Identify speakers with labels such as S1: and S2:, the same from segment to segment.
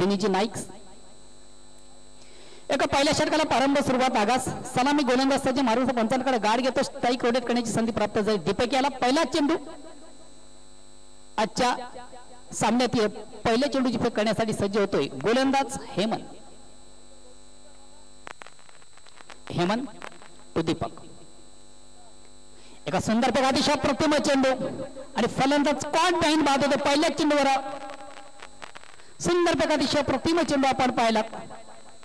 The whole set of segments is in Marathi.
S1: बिनीजी नाईक. एका पहिल्या षटकाला प्रारंभ सुरुवात आगास सलामी गोलंदाजाचे मारून पंचांकडे गाड घेतो स्ट्राईक रोटेट करण्याची संधी प्राप्त झाली. दीपक याला पहिला चेंडू आजच्या सामन्यात पहिल्या चेंडूची फेक करण्यासाठी सज्ज होतोय गोलंदाज हेमंत टू दीपक. एका सुंदर फेक अतिशय प्रतिम चेंडू आणि फलंदाज कॉट बाईन बाद होतो पहिल्या चेंडूवर. सुंदर फेक अतिशय प्रतिम चेंडू आपण पाहिला.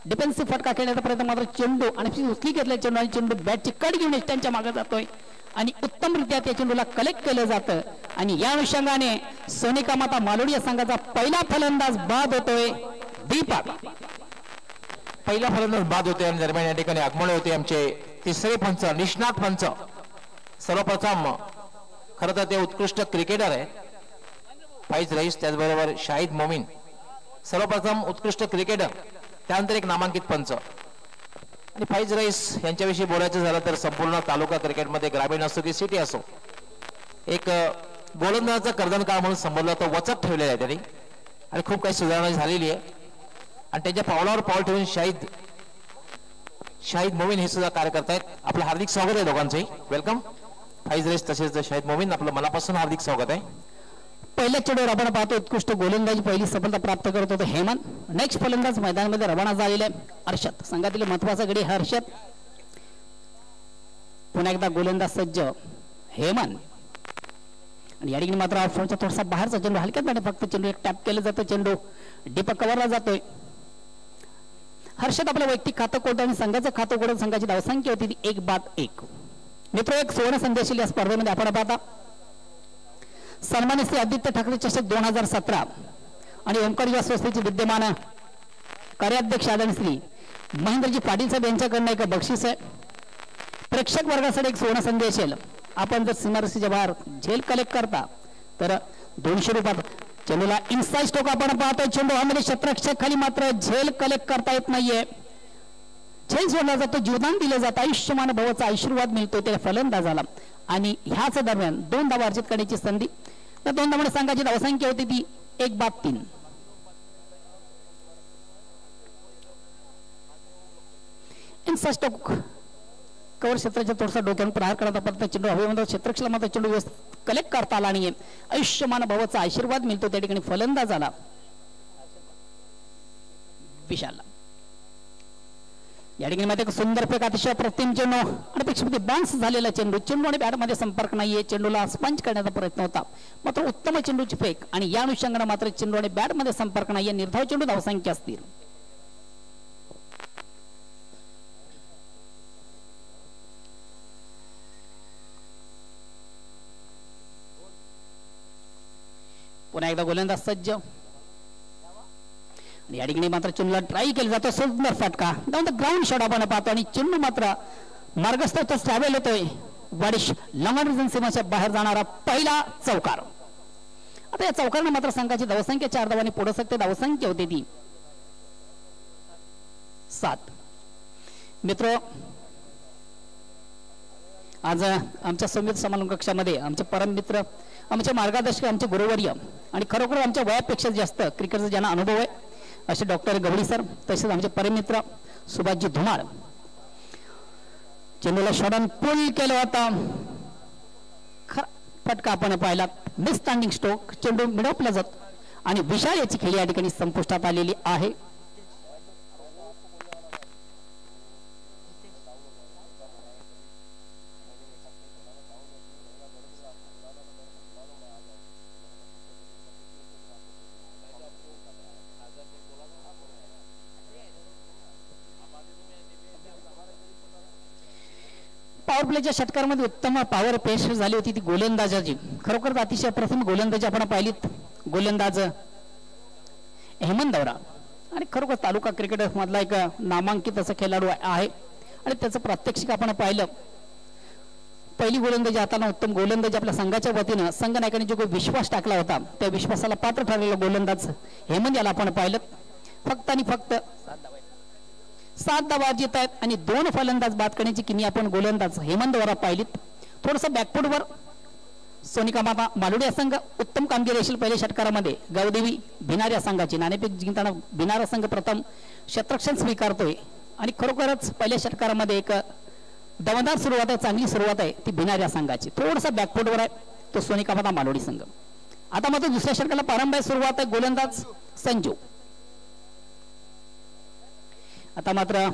S1: डिफेन्सिव्ह फटका खेळण्याचा प्रयत्न मात्र चेंडू आणि उचली घेतला चेंडू आणि चेंडू बॅटची कट घेऊन त्यांच्या मागे जातोय आणि उत्तमरित्या त्या चेंडूला कलेक्ट केलं जातं आणि या अनुषंगाने सोनिका माता मालोडी या संघाचा पहिला फलंदाज बाद होतोय दीपक.
S2: पहिला फलंदाज बाद होते आणि दरम्यान या ठिकाणी आगमन होते आमचे तिसरे पंच निष्णात पंच. सर्वप्रथम खरं तर ते उत्कृष्ट क्रिकेटर आहेत फैज रईस, त्याचबरोबर शाहिद मोमीन. सर्वप्रथम उत्कृष्ट क्रिकेटर, त्यानंतर एक नामांकित पंच. आणि फैज रईस यांच्याविषयी बोलायचं झालं तर संपूर्ण तालुका क्रिकेटमध्ये ग्रामीण असो की सिटी असो एक गोलंदाजाचा कर्दनकाळ म्हणून संबोधला तो वचक ठेवलेला आहे त्यांनी आणि खूप काही सुधारणा झालेली आहे. आणि त्यांच्या पावलावर पाऊल ठेवून शाहिद मोमीन हे सुद्धा कार्य करतायत. आपलं हार्दिक स्वागत आहे दोघांचंही. वेलकम फैज रईस तसेच शाहिद मोमीन, आपलं मनापासून हार्दिक स्वागत आहे.
S1: पहिल्या चेंडूवर आपण पाहतो उत्कृष्ट गोलंदाजी पहिली सफलता प्राप्त करत होतो हेमंत. नेक्स्ट फलंदाज मैदानामध्ये रवाना झालेले हर्षद. संघातील महत्वाचा गडी हर्षद. पुन्हा एकदा गोलंदाज सज्ज हेमंत आणि या ठिकाणी मात्र ऑफचा थोडासा बाहेरचा चेंडू हलक्यात नाही फक्त चेंडू एक टॅप केलं जातं. चेंडू दीपक कव्हरला जातोय. हर्षद आपलं वैयक्तिक खातं कोणतं आणि संघाचं खातं कोणतं. संघाची धावसंख्या होती 1-1. मित्र एक सुवर्ण संदेश या स्पर्धेमध्ये आपण पाहता सन्मान्य श्री आदित्य ठाकरे चषक 2017 आणि ओंकार युवा संस्थेचे विद्यमान कार्याध्यक्ष आदरणीय श्री महेंद्रजी पाटील साहेब यांच्याकडनं एक बक्षीस आहे. प्रेक्षक वर्गासाठी एक सुवर्ण संदेश आहे. आपण जर सीमारेषेच्या बाहेर झेल कलेक्ट करता तर 200 रुपयात चेंडूला इनसाइड स्ट्रोक आपण पाहतो. चेंडू मध्ये क्षेत्ररक्षक खाली मात्र झेल कलेक्ट करता येत नाहीये. झेल सोडला जातो, जीवदान दिलं जातं, आयुष्यमान भवाचा आशीर्वाद मिळतो त्या फलंदाजाला आणि ह्याच दरम्यान 2 धावा अर्जित करण्याची संधी. त्या 2 धावांमुळे संघाची धावसंख्या होती ती 1-3. इनसाइड स्ट्रोक कव्हर क्षेत्राच्या थोडासा डोक्यावर प्रहार करता परत चेंडू हवेमध्ये क्षेत्ररक्षकाला मात्र चेंडू व्यवस्थित कलेक्ट करता आला नाहीये. आयुष्यमान भवाचा आशीर्वाद मिळतो त्या ठिकाणी फलंदाजाला विशालला. या ठिकाणी मात्र एक सुंदर फेक अतिशय प्रतिम चेंडू आणि पेक्षामध्ये बाउन्स झालेला चेंडू आणि बॅट मध्ये संपर्क नाहीये. चेंडूला स्पंज करण्याचा प्रयत्न होता मात्र उत्तम चेंडूची फेक आणि या अनुषंगाने मात्र चेंडू आणि बॅट मध्ये संपर्क नाहीये. निर्धाव चेंडू धावसंख्या असतील. पुन्हा एकदा गोलंदाज सज्ज या ठिकाणी मात्र चेंडूला ट्राय केला जातो. सुंदर फटका ग्राउंड शॉट आपण पाहतो आणि चेंडू मात्र मार्गस्थ ट्रॅव्हल होतोय. वाडिश लंगण सीमाच्या बाहेर जाणारा पहिला चौकार. आता या चौकारने मात्र संघाची धावसंख्या 4 धावांनी पुढे सकते. धावसंख्या होती ती 7. मित्र आज आमच्या संगीत समालोचन कक्षामध्ये आमचे परम मित्र आमचे मार्गदर्शक आमचे गुरुवर्य आणि खरोखर आमच्या वयापेक्षा जास्त क्रिकेटचा ज्यांना अनुभव आहे असे डॉक्टर गवडी सर तसेच आमचे परम मित्र सुभाषजी धुमाळ. चेंडूला शॉटन पुल केला होता. फटका आपण पाहिला मिस स्टँडिंग स्ट्रोक. चेंडू मिडॉपला जात आणि विशाल याची खेळी या ठिकाणी संपुष्टात आलेली आहे. पॉवर प्लेच्या षटकारामध्ये उत्तम पॉवर पेश झाली होती ती गोलंदाजाची. खरोखर अतिशय प्रथम गोलंदाजी आपण पाहिलीत. गोलंदाज हेमंत दौरा आणि खरोखर तालुका क्रिकेट मधला एक नामांकित असा खेळाडू आहे आणि त्याचं प्रात्यक्षिक आपण पाहिलं. पहिली गोलंदाजी हाताना उत्तम गोलंदाजी आपल्या संघाच्या वतीनं संघ नायकांनी जो काही विश्वास टाकला होता त्या विश्वासाला पात्र ठरलेला गोलंदाज हेमंत याला आपण पाहिलं. फक्त आणि फक्त 7 धावा अर्जित आहेत आणि 2 फलंदाज बाद करण्याची किमी आपण गोलंदाज हेमंत द्वारा पाहिलीत. थोडस बॅकफुटवर सोनिका माता मालुडी या संघ उत्तम कामगिरी असेल पहिल्या षटकारामध्ये. गावदेवी भिनार या संघाची नाणेफेक जिंकताना भिनार संघ प्रथम शतरक्षण स्वीकारतोय आणि खरोखरच पहिल्या षटकारामध्ये एक दमदार सुरुवात आहे, चांगली सुरुवात आहे ती भिनार या संघाची. थोडासा बॅकफुटवर आहे तो सोनिका माता मालुडी संघ. आता मात्र दुसऱ्या षटकाला प्रारंभ सुरुवात आहे गोलंदाज संजू. आता मात्र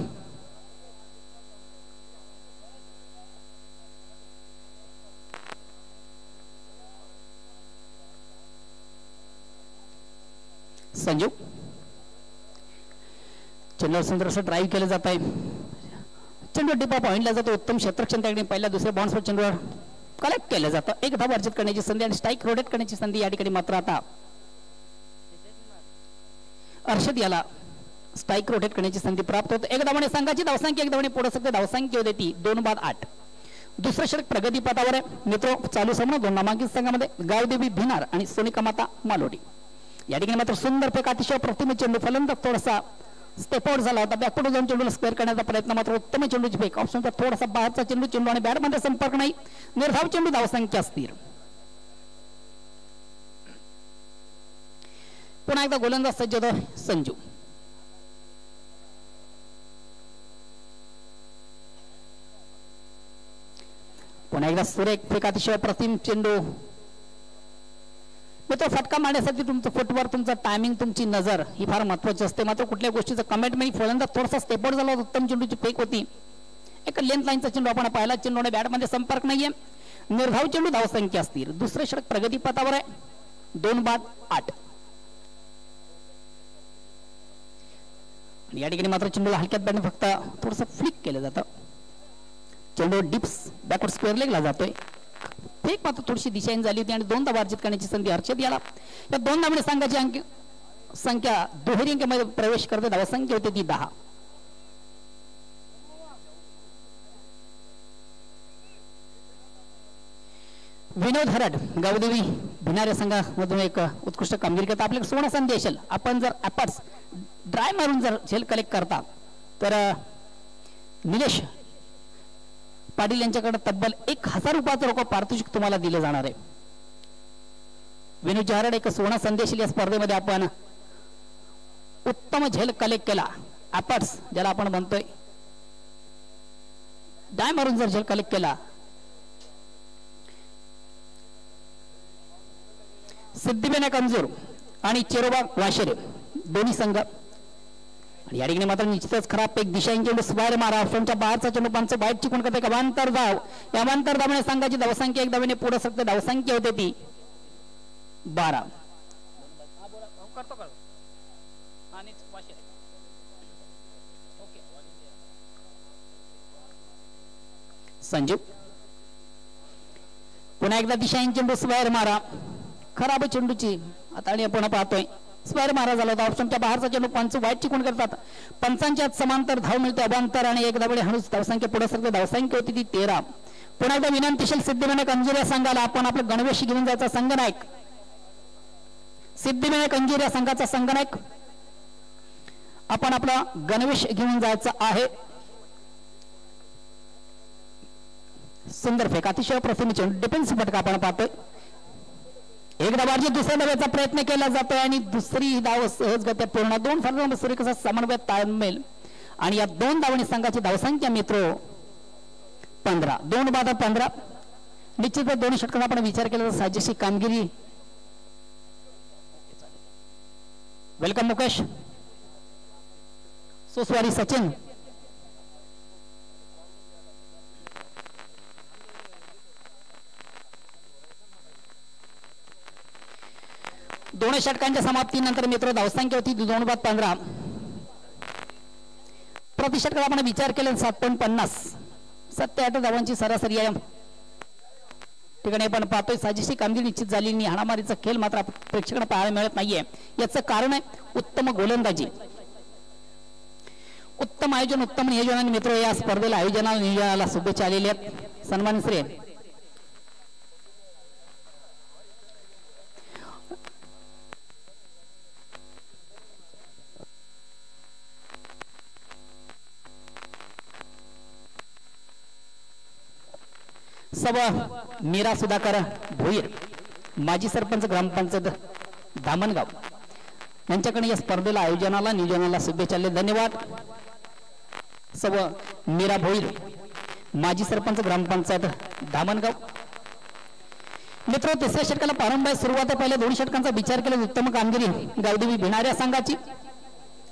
S1: संजू चेंडूवर सुंदर असं ड्राईव्ह केलं जात आहे. चेंडू डिपा पॉइंटला जातो. उत्तम क्षेत्ररक्षण त्या ठिकाणी पहिल्या दुसऱ्या बाउन्सवर चेंडूवर कलेक्ट केलं जातं. एक धाव अर्जित करण्याची संधी आणि स्ट्राईक रोटेट करण्याची संधी या ठिकाणी मात्र आता अर्षद याला स्ट्राईक रोटेट करण्याची संधी प्राप्त होते. एक धावाने संघाची धावसंख्या एक धावाने पुढे सकते धावसंख्या होते ती 2-8. दुसरं षटक प्रगतीपथावर आहे मित्र. चालू सामना 2 नामांकित संघामध्ये गावदेवी भिनार आणि सोनिका माता मालोडी. या ठिकाणी मात्र सुंदर फेक अतिशय प्रतिम चेंडू फलंदाज थोडासा स्टेप आउट झाला होता. बॅकफुट जाऊन चेंडूला स्क्वेअर करण्याचा प्रयत्न मात्र उत्तम चेंडूची फेक ऑप्शनचा थोडासा बाहेरचा चेंडू आणि बॅटमध्ये संपर्क नाही. निर्धाव चेंडू धावसंख्या स्थिर. पुन्हा एकदा गोलंदाज सज्ज होतो संजू. पुन्हा एकदा सुरेख फेक अतिशय प्रतिम चेंडू. मित्र फटका मारण्यासाठी तुमचं फुटवर तुमचं टायमिंग तुमची नजर ही फार महत्वाची असते. मात्र कुठल्या गोष्टीचं कमेंट नाही. फलंदाज थोडासा स्टेप आउट झाला होता. उत्तम चेंडूची फेक होती. एक लेंथ लाईनचा चेंडू आपण पाहिला. चेंडू बॅटमध्ये संपर्क नाहीये. निर्धाव चेंडू धावसंख्या स्थिर. दुसरे षटक प्रगतीपथावर आहे 2-8. या ठिकाणी मात्र चेंडूला हलक्यात बॅटने फक्त थोडस फ्लिक केलं जातं. चेंडू डिप्स बॅकवर्ड स्क्वेअर लेगला जातोय. फेक मात्र थोडीशी दिशाहीन झाली होती आणि 2 धावा अर्जित करण्याची संधी अर्षद याला. या 2 धावांनी संघाची संख्या दुहेरी अंकामध्ये प्रवेश करते. धावसंख्या होते ती 10. विनोद हरड गावदेवी भिनार या संघामधून एक उत्कृष्ट कामगिरी करतात. आपल्याकडे सुवर्ण संधी असेल. आपण जर ॲपर्स ड्राय मारून जर झेल कलेक्ट करता तर निलेश पाटील यांच्याकडे तब्बल 1000 रुपयाचं रोख पारितोषिक तुम्हाला दिले जाणार आहे. विनोद हरड एक सुवर्ण संदेश या स्पर्धेमध्ये आपण उत्तम झेल कलेक्ट केला. ॲपर्स ज्याला आपण म्हणतोय ड्राय मारून जर झेल कलेक्ट केला सिद्धिबेना कंजूर आणि चेरोबा वाशेरे दोन्ही संघ. आणि या ठिकाणी मात्र निश्चितच खराब एक दिशा चेंडू स्क्वेअर मारा. ऑप्शनच्या बाहेरचा चेंडू पंच बाईट चिकून करते. अवांतर धाव. या अवांतर धावाने संघाची धावसंख्या एक धावाने पुढे सकते. धावसंख्या होते ती 12. संजू पुन्हा एकदा दिशाहीन चेंडू स्क्वेअर मारा. खराब चेंडूची आता आणि आपण पाहतोय स्क्वेअर मारा झाला होता. ऑप्शनच्या बाहेरचा चेंडू पंच वाईट चिकून करतात. पंचांच्या समांतर धाव मिळते. अभांतर आणि एक धावडे हणूस धावसंख्या पुढे सकते. धावसंख्या होती ती 13. पुन्हा एकदा विनंतीशील सिद्धिबेना कंजूर या संघाला आपण आपलं गणवेश घेऊन जायचा संघनायक सिद्धिबेना कंजूर या संघाचा संघनायक आपण आपला गणवेश घेऊन जायचा आहे. सुंदर फेक अतिशय प्रथम चेंडू डिफेन्सिव्ह फटका आपण पाहतोय. एक धावाची दुसऱ्या धावेचा प्रयत्न केला जातोय आणि दुसरी धाव सहजगत्या पूर्ण. 2 फलंदाज सूर्य कसा समन्वय ताळमेल आणि या 2 धावांनी संघाची धावसंख्या मित्र 15. 2-15. निश्चितच दोन्ही षटकांना आपण विचार केला तर साजेशी कामगिरी. वेलकम मुकेश. सोसवारी सचिन. दोन षटकांच्या समाप्तीनंतर मित्र धावसंख्या होती 2-15. प्रति षटकाला आपण विचार केला 7.50. 7-8 धावांची सरासरी आहे. ठिकाणी आपण पाहतोय साजेशी कामगिरी निश्चित झाली आणि हाणामारीचा खेळ मात्र प्रेक्षकांना पाहायला मिळत नाहीये. याचं कारण आहे उत्तम गोलंदाजी, उत्तम आयोजन, उत्तम नियोजन. आणि मित्र या स्पर्धेला आयोजनाला नियोजनाला शुभेच्छा आलेल्या आहेत. सन्मान श्री सव मीरा सुधाकर भोईर माजी सरपंच ग्रामपंचायत धामणगाव यांच्याकडे या स्पर्धेला आयोजनाला नियोजनाला शुभेच्छा. धन्यवाद. सव मीरा भोईर माजी सरपंच ग्रामपंचायत धामणगाव. मित्र तिसऱ्या षटकाला प्रारंभ आहे. सुरुवात पहिल्या 2 षटकांचा विचार केला उत्तम कामगिरी गावदेवी भिणाऱ्या संघाची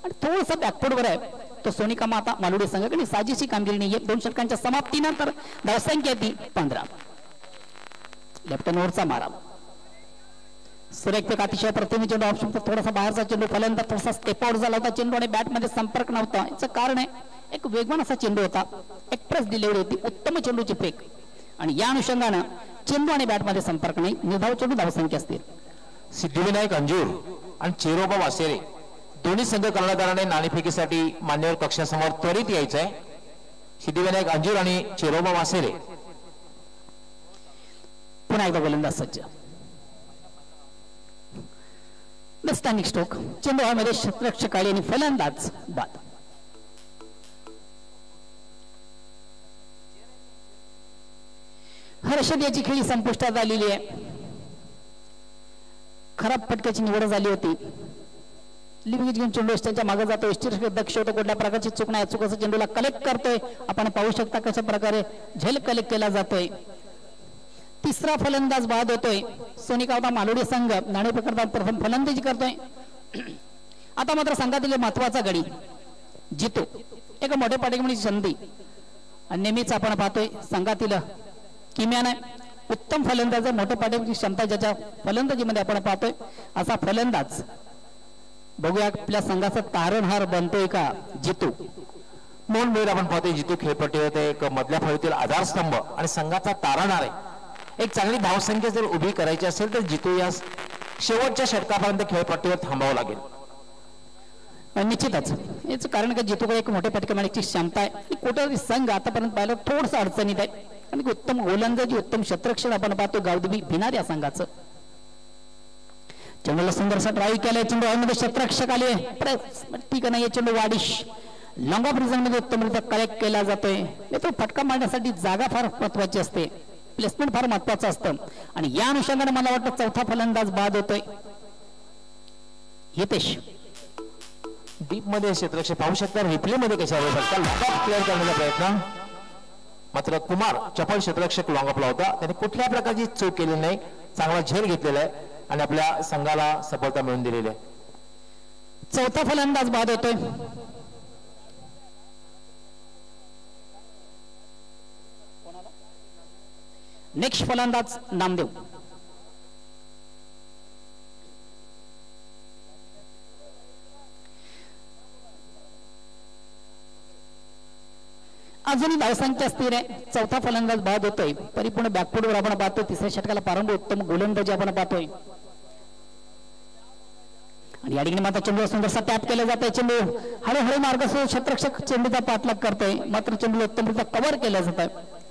S1: आणि थोडंसं बॅकफुटवर आहे तो सोनिका माता मालुडे संघाकडे साजेशी कामगिरी नाही. 2 षटकांच्या समाप्तीनंतर धावसंख्या ती 15. लेफ्ट ओव्हरचा मारा सुरेख अतिशय प्रतिमे चेंडू ऑप्शन थोडासा बाहेरचा चेंडू फलंदाज थोडासा स्टेप आउट झाला होता. चेंडू आणि बॅट मध्ये संपर्क नव्हता. याचं कारण आहे एक वेगवान असा चेंडू होता. एक्सप्रेस डिलिव्हरी होती. उत्तम चेंडूची फेक आणि या अनुषंगाने चेंडू आणि बॅट मध्ये संपर्क नाही. निर्धाव चेंडू धावसंख्या असतील.
S2: सिद्धिविनायक अंजूर आणि चेरोबा वासेरे दोन्ही संघ कर्णधाराने नाणेफेकीसाठी मान्यवर कक्षासमोर त्वरित यायचं आहे. सिद्धिविनायक अंजूर आणि चेरोबा वासेरे
S1: पुन्हा एकदा गोलंदाज सज्ज. स्टॅनिक स्ट्रोक चेंडू हवेमध्ये क्षेत्ररक्षक आणि फलंदाज बाद. हर्षद याची खेळी संपुष्टात आलेली आहे. खराब फटक्याची निवड झाली होती. लिव्हिंग घेऊन चेंडू त्यांच्या मागे जातो. दक्ष होतो. कुठल्या प्रकारची चूक नाही. चुकाचा चेंडूला कलेक्ट करतोय. आपण पाहू शकता कशा प्रकारे झेल कलेक्ट केला जातोय. तिसरा फलंदाज बाद होतोय. सोनिका मालुडे संघ नाणे प्रकरणात प्रथम फलंदाजी करतोय. आता मात्र संघातील महत्वाचा गडी जितो एक मोठ्या पाठीची संधी आणि नेहमीच आपण पाहतोय संघातील किम्याने उत्तम फलंदाज मोठ्या पाठीची क्षमता ज्याच्या फलंदाजीमध्ये आपण पाहतोय असा फलंदाज बघूया आपल्या संघाचा तारणहार बनतोय का जितो.
S2: म्हणून वेळ आपण पाहतोय जितो खेळपट्टीवर एक मधल्या फळीतील आधारस्तंभ आणि संघाचा तारणहार आहे. एक चांगली धावसंख्या जर उभी करायची असेल तर जितो या शेवटच्या षटकापर्यंत खेळपट्टीवर थांबावं लागेल.
S1: निश्चितच याचं कारण का जितूकडे एक मोठ्या फटके मारण्याची क्षमता आहे. कुठे संघ आतापर्यंत पाहिलं थोडंसं अडचणीत आहे आणि उत्तम गोलंदाजी उत्तम क्षेत्ररक्षण आपण पाहतो गावदेवी भिनार या संघाचं. चेंडूला सुंदरसा ड्राईव्ह केलाय. चेंडू हवेमध्ये क्षेत्ररक्षक आले ठीक नाही. चेंडू वाडिश लॉंग ऑफ रिझन मध्ये उत्तमरित्या कलेक्ट केला जातोय. तो फटका मारण्यासाठी जागा फार महत्वाची असते. प्लेसमेंट फार महत्वाचं असतं आणि या अनुषंगाने मला वाटतं चौथा फलंदाज बाद होतोय. हितेश
S2: डीप मध्ये क्षेत्ररक्षक पाहू शकता. रिप्ले मध्ये कशा क्लिअर करण्याचा प्रयत्न मात्र कुमार चपळ क्षेत्ररक्षक लॉंग ऑफला होता. त्याने कुठल्या प्रकारची चूक केली नाही. चांगला झेल घेतलेला आहे आणि आपल्या संघाला सफलता मिळवून दिलेली आहे.
S1: चौथा फलंदाज बाद होतोय. नेक्स्ट फलंदाज नामदेव. अजूनही धावसंख्या स्थिर आहे. चौथा फलंदाज बाद होतोय. परिपूर्ण बॅकफुटवर आपण पाहतोय. तिसऱ्या षटकाला प्रारंभ उत्तम गोलंदाजी आपण पाहतोय आणि या ठिकाणी मात्र चेंडू सुंदरसा टॅप केला जातोय. चेंडू हळूहळू मार्ग क्षेत्ररक्षक चेंडूचा पाठलाग करतोय मात्र चेंडू उत्तमरित्या कव्हर केला जात आहे.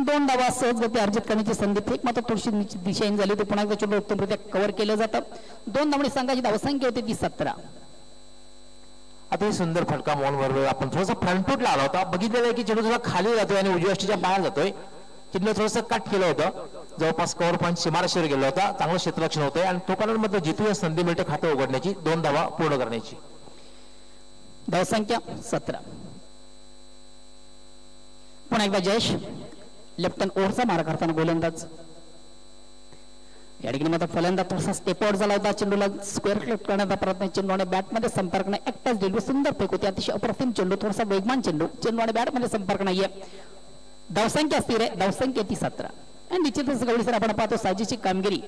S1: 2 धावा सहज गती अर्जित करण्याची संधी फेक मात्र थोडीशी दिशाहीन झाली होती. पुन्हा एकदा चेंडू उत्तमरित्या कव्हर केलं जातं. 2 धावणे संघाची धावसंख्या होती ती 17.
S2: अतिशय सुंदर फटका मोहन बरोबर आपण थोडासा फ्रंटफुटला आला होता. बघितलेलं आहे की चेंडू थोडा खाली जातोय आणि उजव्या अष्टीच्या बाहेर जातोय. चेंडू थोडंसं कट केलं होतं. जवळपास कव्हर पॉईंट सीमारेषेवर गेला होता. चांगलं क्षेत्ररक्षण होतंय आणि तोपर्यंत मात्र जितू या संधी मिळते खातं उघडण्याची 2 धावा पूर्ण करण्याची.
S1: धावसंख्या 17. पुन्हा एकदा जयेश लेफ्ट ओव्हरचा मारा करताना गोलंदाज. या ठिकाणी मात्र फलंदाज थोडासा स्टेप आउट झाला होता. चेंडूला स्क्वेअर क्लिप करण्याचा प्रयत्न. चेंडू आणि बॅट मध्ये संपर्क नाही. एकटाच डेल्यू सुंदर फेक होती. अतिशय अप्रतिम चेंडू थोडासा वेगवान चेंडू. चेंडू आणि बॅट मध्ये संपर्क नाहीये. धावसंख्या स्थिर आहे. धावसंख्या ती 17 आणि निश्चितच गवळी सर आपण पाहतो साजेची कामगिरी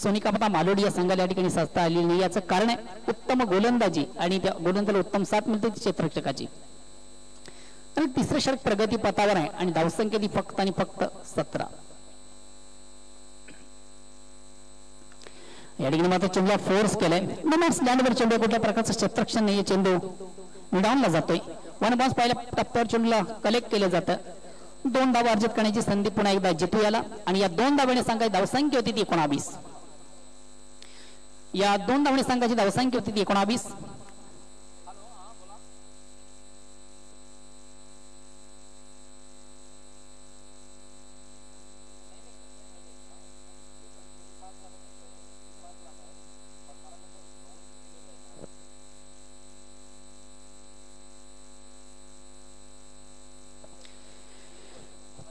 S1: सोनिका माता मालोडी या संघाला या ठिकाणी साधता आलेली नाही. याचं कारण आहे उत्तम गोलंदाजी आणि त्या गोलंदाजीला उत्तम साथ मिळते क्षेत्ररक्षकाची. आणि तिसरे षटक प्रगती पथावर आहे आणि धावसंख्या ती फक्त आणि फक्त 17. या ठिकाणी मात्र चेंडूला फोर्स केलाय. स्टँडवर चेंडू कुठल्या प्रकारचं क्षेत्ररक्षण नाहीये. चेंडू डाऊनला जातोय. 1 बाउन्स पहिल्या टप्प्यावर चेंडूला कलेक्ट केलं जातं. 2 धावा अर्जित करण्याची संधी पुन्हा एकदा जितू याला आणि या 2 धावाने संघाची धावसंख्या होती ती 19. या 2 धावाने संघाची धावसंख्या होती ती 19.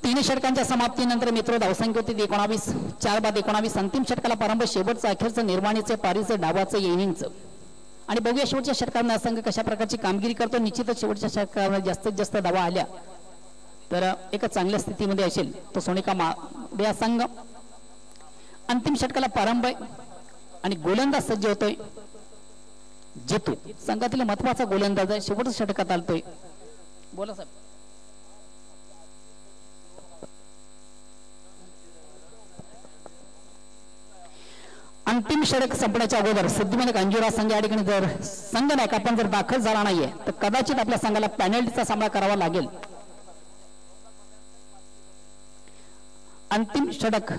S1: तीन षटकांच्या समाप्तीनंतर मित्र धावसंख्या होती 19 4 बाद 19 अंतिम षटकाला प्रारंभ शेवटचं अखेरचं निर्माणीचे पारीचं डावाचं इनिंगचं आणि बघूया शेवटच्या षटकांना संघ कशा प्रकारची कामगिरी करतो. निश्चितच शेवटच्या षटकाला जास्तीत जास्त धावा आल्या तर एक चांगल्या स्थितीमध्ये असेल तो सोनिका मावडिया संघ. अंतिम षटकाला प्रारंभ आहे आणि गोलंदाज सज्ज होतोय जितू संघातील महत्वाचा गोलंदाज आहे शेवटच्या षटकात आलतोय. बोला साहेब. अंतिम षटक संपण्याच्या अगोदर सिद्धिविनायक अंजुरा संघ या ठिकाणी जर संघनायक आपण जर दाखल झाला नाहीये तर कदाचित आपल्या संघाला पेनल्टीचा सामना करावा लागेल. अंतिम षटक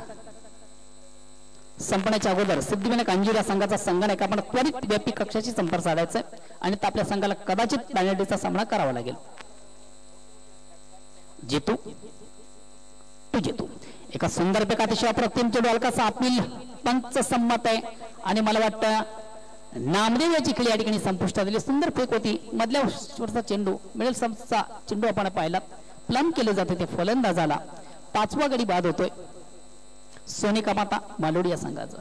S1: संपण्याच्या अगोदर सिद्धिविनायक अंजुरा संघाचा संघनायक आपण त्वरित व्यापी कक्षाशी संपर्क साधायचा आणि आपल्या संघाला कदाचित पेनल्टीचा सामना करावा लागेल. जितू तू जितू एका सुंदर पैकी अतिशय अप्रतिम चेंडू हलकासा अपील पंच संमत आहे आणि मला वाटतं नामदेव याची खेळी या ठिकाणी संपुष्टात आली. सुंदर फेक होती मधल्या शेवटचा चेंडू मिडल समचा चेंडू आपण पाहिला प्लम केले जाते ते फलंदाजाला 5वा गडी बाद होतोय सोनिका माता मालोडी या संघाचा.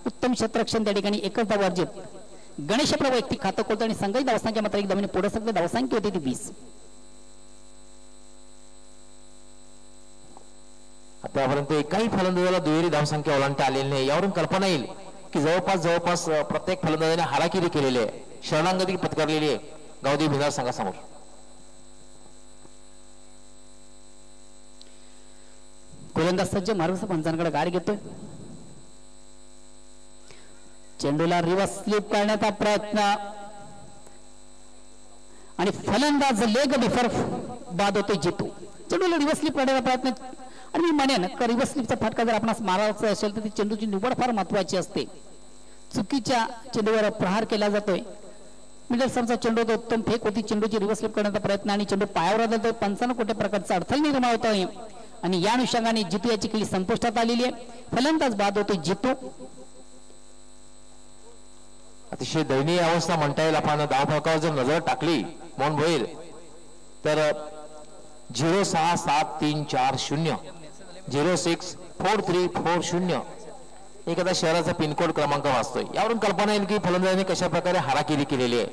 S1: उत्तम क्षेत्ररक्षण त्या ठिकाणी एकच धाव अर्जित गणेश वैयक्तिक खातं खोलतो आणि संघाची धावसंख्या मात्र एक धावाने पुढे सगळे धावसंख्या होती ती 20.
S2: आतापर्यंत एकाही फलंदाजाला दुहेरी धावसंख्या ओलांडता आलेली नाही. यावरून कल्पना येईल की जवळपास प्रत्येक फलंदाजाने हाराकिरी केलेली आहे शरणागती पत्करलेली आहे गावदेवी भिनार संघासमोर.
S1: गोलंदाज सज्ज मार्गस्थ पंचांकडे गाडी घेतोय. चेंडूला रिव्हर्स स्लिप करण्याचा प्रयत्न आणि फलंदाज लेग बिफोर बाद होते जितू. चेंडूला रिव्हर्स स्लिप करण्याचा प्रयत्न आणि मी म्हणेन रिव्हर्स स्लिपचा फटका जर आपणास मारायचा असेल तर ती चेंडूची निवड फार महत्वाची असते. चुकीच्या चेंडूवर प्रहार केला जातोय. मिडल समचा चेंडू होतो उत्तम फेक होती चेंडूची रिव्हर्स स्लिप करण्याचा प्रयत्न आणि चेंडू पायावर आला 55 कोटी प्रकारचा अडथळा निर्माण होतोय आणि या अनुषंगाने जितू याची खेळी संपुष्टात आलेली आहे. फलंदाज बाद होते जितू.
S2: अतिशय दयनीय अवस्था म्हणता येईल. आपण धावफलकावर जर नजर टाकली मोहन भोईर तर 067340 064340 एखादा शहराचा पिनकोड क्रमांक वाचतोय. यावरून कल्पना येईल की फलंदाजाने कशा प्रकारे हाराकिरी केलेली आहे.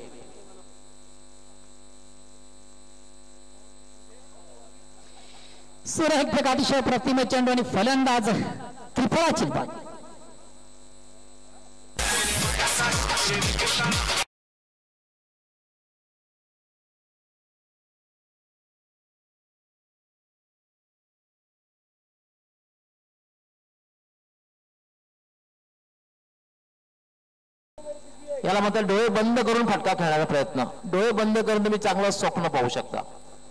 S1: सुरेख अतिशय प्रतिम चेंडू आणि फलंदाज त्रिफळाची बाद.
S2: याला मात्र डोळे बंद करून फटका खेळण्याचा प्रयत्न. डोळे बंद करून तुम्ही चांगलं स्वप्न पाहू शकता.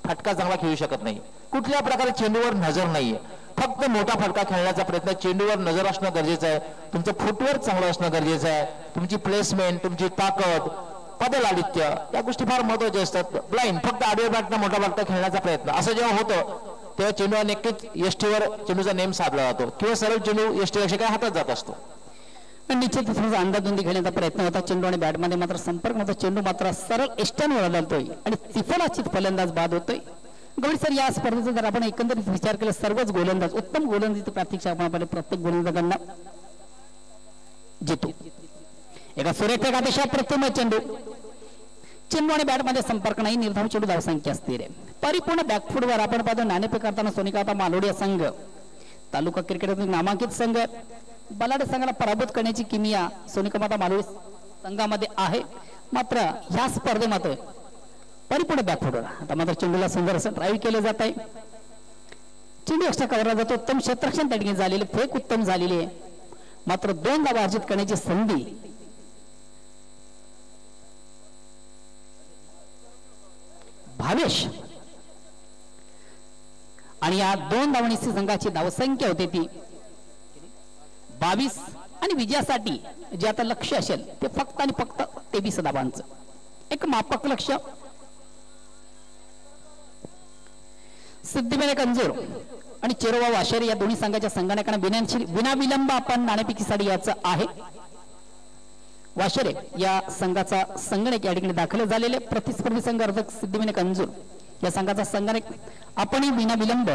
S2: फटका चांगला खेळू शकत नाही. कुठल्या प्रकारे चेंडूवर नजर नाहीये. फक्त मोठा फटका खेळण्याचा प्रयत्न. चेंडूवर नजर असणं गरजेचं आहे. तुमचं फुटवर्क चांगलं असणं गरजेचं आहे. तुमची प्लेसमेंट तुमची ताकद पदलालित्य या गोष्टी फार महत्वाच्या असतात. ब्लाइंड फक्त आडवे बॅटनं मोठा फटका खेळण्याचा प्रयत्न असं जेव्हा होतं तेव्हा चेंडूवर नक्कीच यष्टीवर चेंडूचा नेम साधला जातो किंवा सरळ चेंडू यष्टीपेक्षा काय हातात जात असतो.
S1: निश्चित अंदाधुंदी खेळण्याचा प्रयत्न होता. चेंडू आणि बॅटमध्ये मात्र संपर्क नव्हता. चेंडू मात्र सरळ एस्टर्नवर आदळतोय आणि त्रिफळाची फलंदाज बाद होतोय. गौरी सर या स्पर्धेचा जर आपण एकंदरीत विचार केला सर्वच गोलंदाज उत्तम गोलंदाजी प्रत्यक्ष आपण प्रत्येक गोलंदाजांना जितू. एका सुरेख अतिशय प्रथम चेंडू चेंडू आणि बॅटमध्ये संपर्क नाही, निर्धाव चेंडू धावसंख्या स्थिर आहे. परिपूर्ण बॅकफुटवर आपण पाहतो नाणेफेक करताना सोनिकाता मालोडिया संघ तालुका क्रिकेटमधील नामांकित संघ. बलाढ्य संघाला पराभूत करण्याची किमिया सोनिकामाता मालोडी संघामध्ये आहे. मात्र ह्या स्पर्धेमध्ये परिपूर्ण बॅकफुटवर आता मात्र चेंडूला सुंदर असं ड्राईव्ह केलं जात आहे. चेंडू एक्स्ट्रा कव्हरला जातो. उत्तम क्षेत्ररक्षण त्या ठिकाणी झालेले, फेक उत्तम झालेली आहे. मात्र 2 धावा अर्जित करण्याची संधी भावेश आणि या 2 धावणीची संघाची धावसंख्या होते ती 22 आणि विजयासाठी जे आता लक्ष असेल ते फक्त आणि फक्त 23 धावांचं एक मापक लक्ष. सिद्धिविनायक अंजूर आणि चेरोबा वाशेरे या दोन्ही संघाच्या संघटकांना विनाविलंब आपण नाणेफेकीसाठी याचं आहे. वाशेरे या संघाचा संगणक या ठिकाणी दाखल झालेले. प्रतिस्पर्धी संघ अर्धक सिद्धिविनायक अंजूर या संघाचा संगणक आपणही विनाविलंब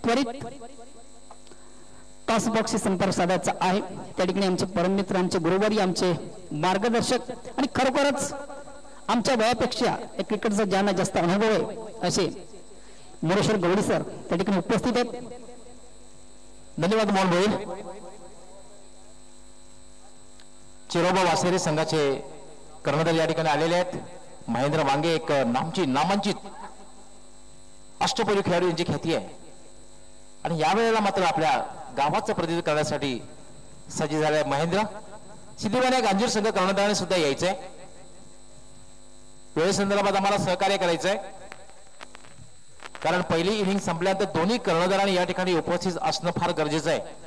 S1: त्वरित टॉस बॉक्सशी संपर्क साधायचा आहे. त्या ठिकाणी आमचे परममित्र, आमचे गुरुवारी, आमचे मार्गदर्शक आणि खरोखरच आमच्या वयापेक्षा क्रिकेटचा ज्यांना जास्त अनुभव आहे असे मोरेश्वर गवडी सर त्या ठिकाणी उपस्थित आहेत.
S2: धन्यवाद मोहन भाई. चिरोबा वासेरी संघाचे कर्णधार या ठिकाणी आलेले आहेत. महेंद्र वांगे एक नामांकित अष्टपैलू खेळाडू यांची ख्याती आहे आणि यावेळेला मात्र आपल्या गावाचं प्रतिनिधित्व करण्यासाठी सज्ज झाले महेंद्र. सिद्धिविनायक अंजूर संघ कर्णधाराने सुद्धा यायचंय. वेळेसंदर्भात आम्हाला सहकार्य करायचंय कारण पहिली इनिंग संपल्यानंतर दोन्ही कर्णधारांनी या ठिकाणी उपस्थित असणं फार गरजेचं आहे.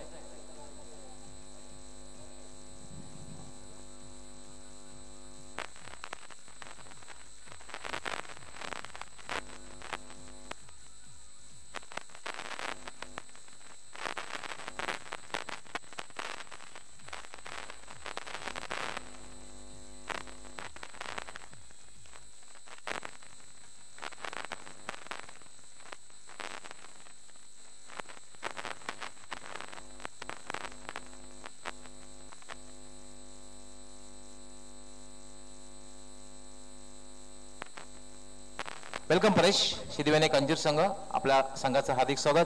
S2: वेलकम परेश. सिद्धिविनायक अंजूर संघ आपल्या संघाचं हार्दिक स्वागत.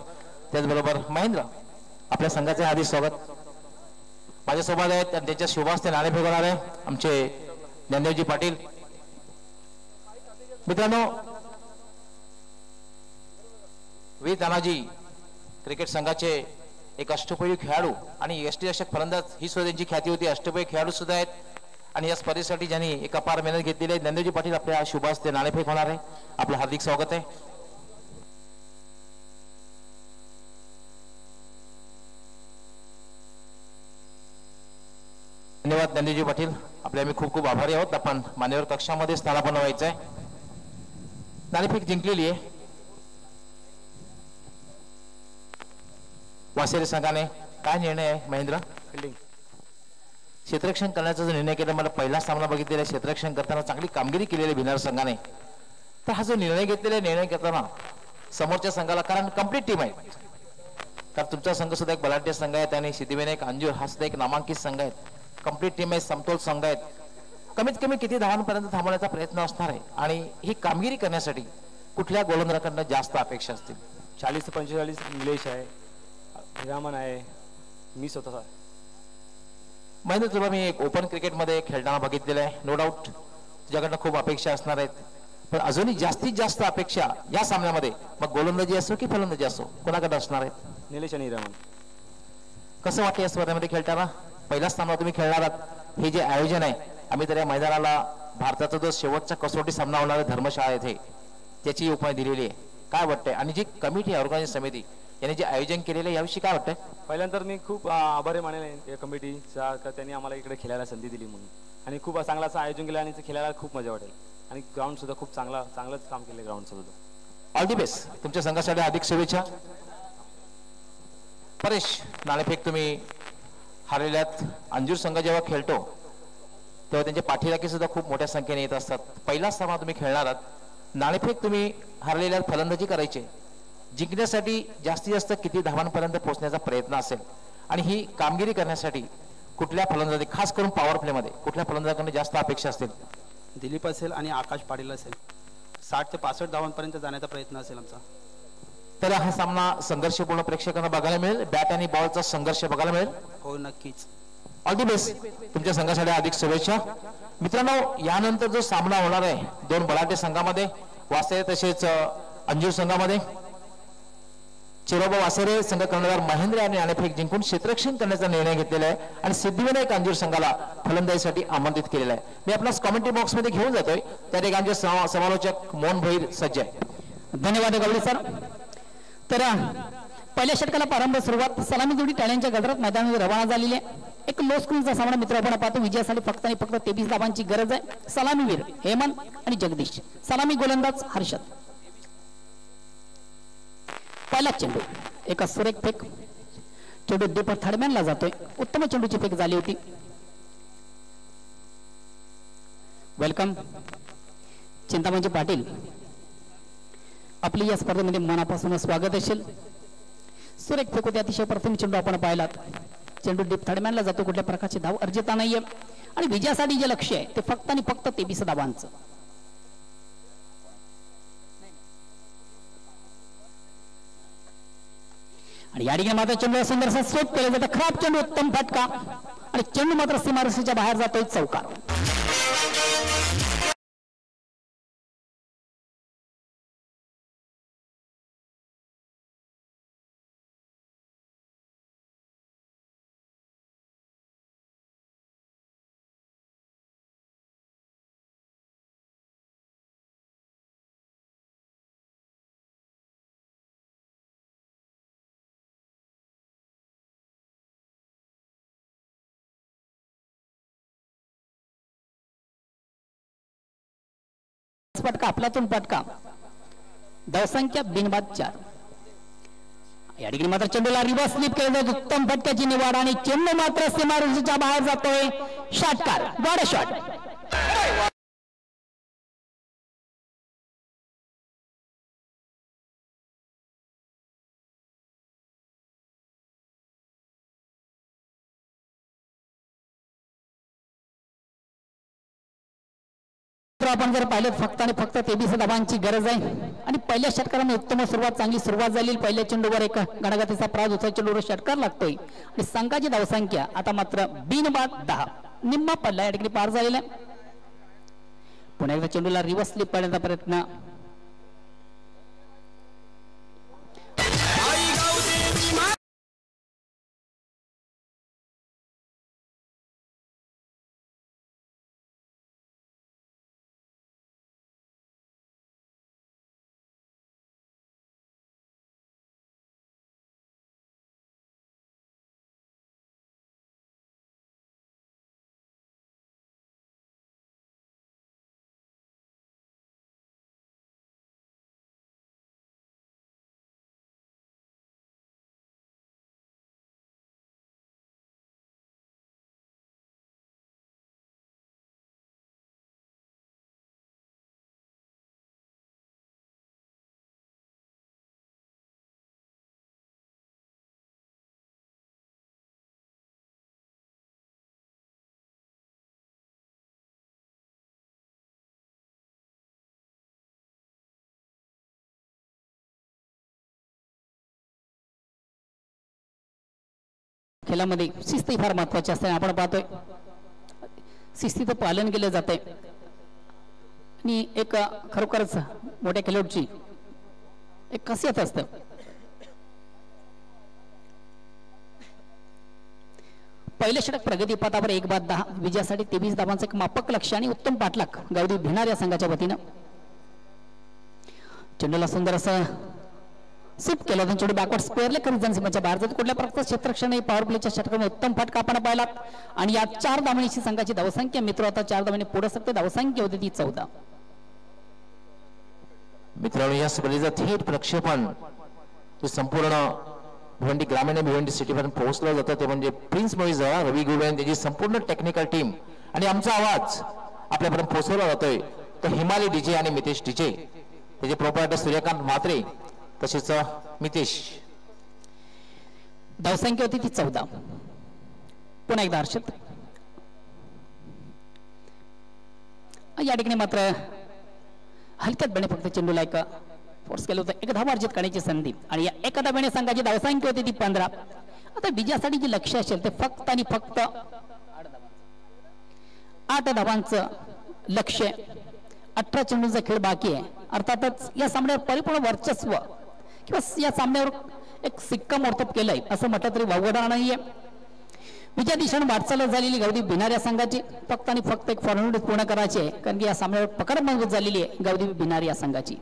S2: त्याचबरोबर महेंद्र आपल्या संघाचे हार्दिक स्वागत. माझ्यासोबत आहेत आणि त्यांच्या शुभास्ते नाणे फेकवणार आहे आमचे ज्ञानदेवजी पाटील. मित्रांनो, वी तानाजी क्रिकेट संघाचे एक अष्टपैलू खेळाडू आणि यष्टीरक्षक फलंदाज ही सुद्धा त्यांची ख्याती होती. अष्टपैलू खेळाडू सुद्धा आहेत आणि या स्पर्धेसाठी ज्यांनी एक अपार मेहनत घेतलेली आहे. ज्ञानदेवजी पाटील आपल्या शुभास्ते नाणेफेक होणार आहे. आपलं हार्दिक स्वागत आहे. धन्यवाद ज्ञानदेवजी पाटील. आपले आम्ही खूप खूप आभारी आहोत. आपण मान्यवर कक्षामध्ये स्थानापन्न व्हायचं आहे. नाणेफेक जिंकलेली आहे वासेरी संघाने. काय निर्णय आहे महेंद्र? फिल्डिंग क्षेत्ररक्षण करण्याचा जो निर्णय केला, मला पहिला सामना बघितलेला क्षेत्ररक्षण करताना चांगली कामगिरी केलेली भिनार संघाने. तर हा जो निर्णय घेतलेला निर्णय करताना समोरच्या संघाला, कारण कंप्लीट टीम आहे, कारण तुमचा संघ सुद्धा एक बलाढ्य संघ आहे आणि सिद्धिविनायक अंजूर हा सुद्धा एक नामांकित संघ आहे. कंप्लीट टीम आहे, समतोल संघ आहेत. कमीत कमी किती धावांपर्यंत थांबवण्याचा प्रयत्न असणार आहे आणि ही कामगिरी करण्यासाठी कुठल्या गोलंदाजाकडनं जास्त अपेक्षा असतील?
S3: 40 ते 45 निलेश आहे, रामन आहे, मी स्वतः.
S2: महेंद्र, तुला मी एक ओपन क्रिकेटमध्ये खेळताना बघितलेलं आहे. नो डाऊट तुझ्याकडनं खूप अपेक्षा असणार आहेत, पण अजूनही जास्तीत जास्त अपेक्षा या सामन्यामध्ये मग गोलंदाजी असो की फलंदाजी असो कोणाकडे असणार आहेत?
S3: निलेश आणि रामन.
S2: कसं वाटतं या स्पर्धेमध्ये खेळताना? पहिलाच सामना तुम्ही खेळणार आहात. हे जे आयोजन आहे, आम्ही तर या मैदानाला भारताचा जो शेवटचा कसोटी सामना होणार आहे धर्मशाळा येथे, त्याची उपाय दिलेली आहे. काय वाटतंय? आणि जी कमिटी ऑर्गनायझेशन समिती यांनी जे आयोजन केलेलं आहे याविषयी काय वाटतंय?
S3: पहिल्यांतर मी खूप आभारी मानेल या कमिटीचा, का त्यांनी आम्हाला इकडे खेळायला संधी दिली म्हणून. आणि खूप चांगलं असं आयोजन केलं आणि खेळायला खूप मजा वाटेल. आणि ग्राउंड सुद्धा खूप चांगलंच काम केलं ग्राउंड सुद्धा.
S2: All the best. तुमच्या संघासाठी अधिक शुभेच्छा. परेश, नाणेफेक तुम्ही हारलेल्यात. अंजूर संघ जेव्हा खेळतो तेव्हा त्यांचे पाठीराखी सुद्धा खूप मोठ्या संख्येने येत असतात. पहिलाच सामना तुम्ही खेळणार आहात. नाणेफेक तुम्ही हारलेल्यात, फलंदाजी करायचे. जिंकण्यासाठी जास्तीत जास्त किती धावांपर्यंत पोहोचण्याचा प्रयत्न असेल आणि ही कामगिरी करण्यासाठी कुठल्या फलंदाजी, खास करून पॉवर प्ले मध्ये कुठल्या फलंदाजाकडे जास्त अपेक्षा असतील?
S4: दिलीप असेल आणि आकाश पाटील असेल. 60 ते 65 धावांपर्यंत जाण्याचा प्रयत्न असेल आमचा.
S2: तर हा सामना संघर्षपूर्ण प्रेक्षकांना बघायला मिळेल. बॅट आणि बॉलचा संघर्ष बघायला मिळेल.
S4: हो नक्कीच.
S2: All the best. तुमच्या संघासाठी अधिक शुभेच्छा. मित्रांनो, यानंतर जो सामना होणार आहे दोन बलाढ्य संघामध्ये, वासेरे तसेच अंजूर संघामध्ये, चिरोबा वासेरे संघ कर्णधार महेंद्र यांनी नाणेफेक जिंकून क्षेत्ररक्षण करण्याचा निर्णय घेतलेला आहे आणि सिद्धिविनायक अंजूर संघाला फलंदाजीसाठी आमंत्रित केलेला आहे. मी आपला कमेंट्री बॉक्स मध्ये घेऊन जातोय. त्या ठिकाणी आमचे समालोचक मोहन भोईर सज्ज आहे.
S1: धन्यवाद गवळी सर. तर पहिल्या षटकाला प्रारंभ सुरुवात सलामी जोडी टाळ्यांच्या गजरात मैदानावर रवाना झालेली आहे. एक लो स्क्रीनचा सामना मित्र आपण पाहतो. विजयासाठी फक्त आणि फक्त 23 धावांची गरज आहे. सलामीवीर हेमंत आणि जगदीश, सलामी गोलंदाज हर्षद. पहिला चेंडू एका सुरेख फेक, चेंडू दीपक थडम्यानला जातोय. उत्तम चेंडूची फेक झाली होती. वेलकम चिंतामणजी पाटील, आपली या स्पर्धेमध्ये मनापासून स्वागत असेल. सुरेख फेक होते, अतिशय प्रथम चेंडू आपण पाहिलात. चेंडू डीप थडम्यानला जातो. कुठल्या प्रकारची धाव अर्जिता नाहीये आणि विजयासाठी जे लक्ष्य आहे ते फक्त आणि फक्त 23 धावांचं. आणि या ठिकाणी मात्र चेंडू सुंदरसा स्वीप केला जातो. खराब चेंडू, उत्तम फटका आणि चेंडू मात्र सीमारेषेच्या बाहेर जातोय. चौकार. फटका आपल्यातून फटका, धावसंख्या बिनबाद 4. या ठिकाणी मात्र चेंडूला रिव्हर्स स्लिप केलं जातं. उत्तम फटक्याची निवड आणि चेंडू मात्र सीमारेषेच्या बाहेर जातोय. षटकार, बॉड शॉट. आपण जर पाहिलं फक्त आणि फक्त 23 धावांची गरज आहे आणि पहिल्या षटकाराने उत्तम सुरुवात, चांगली सुरुवात झाली. पहिल्या चेंडूवर एक गणगतीचा प्राज होता. चेंडूवर षटकार लागतोय आणि संघाची धावसंख्या आता मात्र बिनबाद 10, निम्मा पल्ला या ठिकाणी पार झालेला आहे. पुन्हा एकदा चेंडूला रिव्हर्स स्लिप करण्याचा प्रयत्न. खेळामध्ये शिस्त ही फार महत्वाची असते. आपण पाहतोय शिस्तीचं पालन केलं जातंय आणि एक खरोखरच मोठ्या खेळाडूची एक खासियत असतं. पहिल्या षटक प्रगती पथावर 1-10, विजयासाठी 23 धावांचं एक मापक लक्ष्य आणि उत्तम पाठलाग गावदी भिनार या संघाच्या वतीनं. चेंडूला सुंदर असं सिप केला, चेंडू बॅकवर्ड स्क्वेअरला करीत जाऊन सीमाच्या बाहेर जातो. कुठल्या प्रकारचं क्षेत्ररक्षण पॉवर प्लेच्या षटकाने उत्तम फटका आपण पाहिलात आणि या 4 धावांची संघाची धावसंख्या मित्र आता 4 धावांनी पुढे सकते. धावसंख्या होती ती 14.
S2: मित्रांनो, या स्पर्धेचं थेट प्रक्षेपण संपूर्ण भिवंडी ग्रामीण भिवंडी सिटीपर्यंत पोहोचलं जातं. ते म्हणजे प्रिन्स मोईजा, रवी गुळे आणि त्याची संपूर्ण टेक्निकल टीम आणि आमचा आवाज आपल्यापर्यंत पोहोचवला जातोय. तर हिमालय डीजे आणि मितेश डीजे, त्याचे प्रोपरायटर सूर्यकांत म्हात्रे तसेच मितेश.
S1: धावसंख्या होती ती 14. पुन्हा एकदा हर्षद. या ठिकाणी मात्र हलक्यात फक्त चेंडूला एक फोर्स केलं होतं. एक धाव अर्जित करण्याची संधी आणि या एका धाब्याने संघाची धावसंख्या होती ती 15. आता विजयासाठी जे लक्ष्य असेल ते फक्त आणि फक्त 8 धावांचं लक्ष्य. 18 चेंडूचा खेळ बाकी आहे. अर्थातच या सामन्यावर परिपूर्ण वर्चस्व किंवा या सामन्यावर एक शिक्कामोर्तब केलंय असं म्हटलं तरी वावगं नाहीये. विजय दिशेने वाटचाल झालेली गावदीप भिनार संघाची फक्त आणि फक्त एक फॉर्मॅलिटी पूर्ण करायची आहे, कारण की या सामन्यावर पकड मजबूत झालेली आहे गावदीप भिनार या संघाची.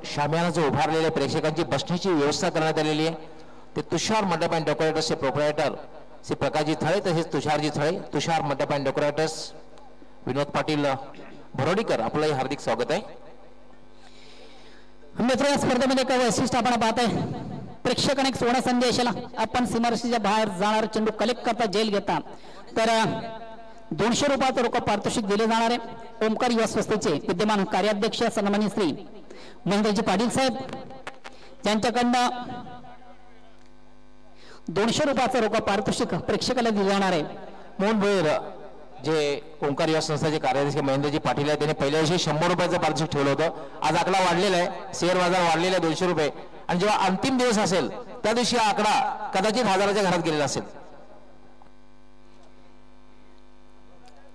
S2: शामियाना जो उभारलेल्या प्रेक्षकांची बसण्याची व्यवस्था करण्यात आलेली आहे ते तुषार मंडप अँड डेकोरेटर्सचे प्रोप्रायटर श्री प्रकाशजी थळे तसेच तुषारजी थळे. तुषार मंडप अँड डेकोरेटर्स विनोद पाटील भरोडीकर आपलंही हार्दिक स्वागत आहे.
S1: मित्र या स्पर्धेमध्ये काय वैशिष्ट्य आपण पाहताय, प्रेक्षकांना एक सोहळा संदेशाला आपण सीमारेषेच्या बाहेर जाणार चेंडू कलेक्ट करता जेल घेता तर 200 रुपयाचं रोख पारितोषिक दिले जाणार आहे. ओमकार युवा संस्थेचे विद्यमान कार्याध्यक्ष सन्माननीय श्री महेंद्रजी पाटील साहेब यांच्याकडनं 200 रुपयाचं रोख पारितोषिक प्रेक्षकाला दिले जाणार आहे.
S2: मोहन भोयर जे ओंकार युवा संस्थेचे कार्याध्यक्ष महेंद्रजी पाटील आहे त्यांनी पहिल्या वर्षी 100 रुपयाचं पारितोषिक ठेवलं होतं. आज आकडा वाढलेला आहे, शेअर बाजार वाढलेला आहे 200 रुपये आणि जेव्हा अंतिम दिवस असेल त्या दिवशी हा आकडा कदाचित 1000च्या घरात गेलेला असेल.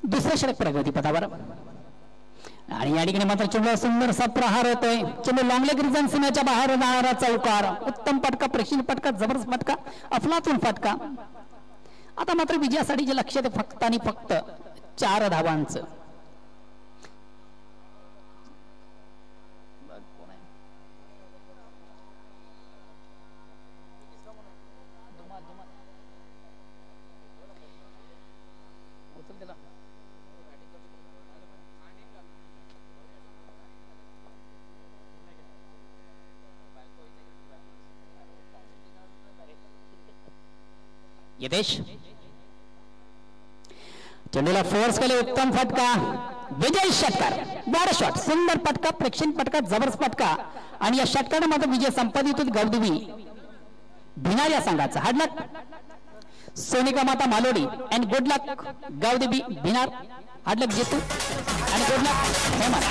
S1: दुसऱ्या षटक प्रगती पथावर आणि या ठिकाणी मात्र चेंडू सुंदर असा प्रहार होतोय. चेंडू लांबलेग रिजन सीमेच्या बाहेर जाणारा चौकार, उत्तम फटका, प्रेक्षणीय फटका, जबरदस्त फटका, अफलातून फटका. आता मात्र विजयासाठी जे लक्ष ते फक्त आणि फक्त 4 धावांचं. यदेश चेंडूला फोर्स केले, उत्तम फटका, विजय षटकार, बॉड शॉट, सुंदर फटका, प्रेक्षणीय फटका, जबरदस्त फटका आणि या षटकाने मात्र विजय संपादित होत गावदेवी भिनार या संघाचा. हार्ड लक सोनिका माता Malodi and good luck Gavdevi Bhinar. Hard luck Jitu आणि गुड लक हेमंत.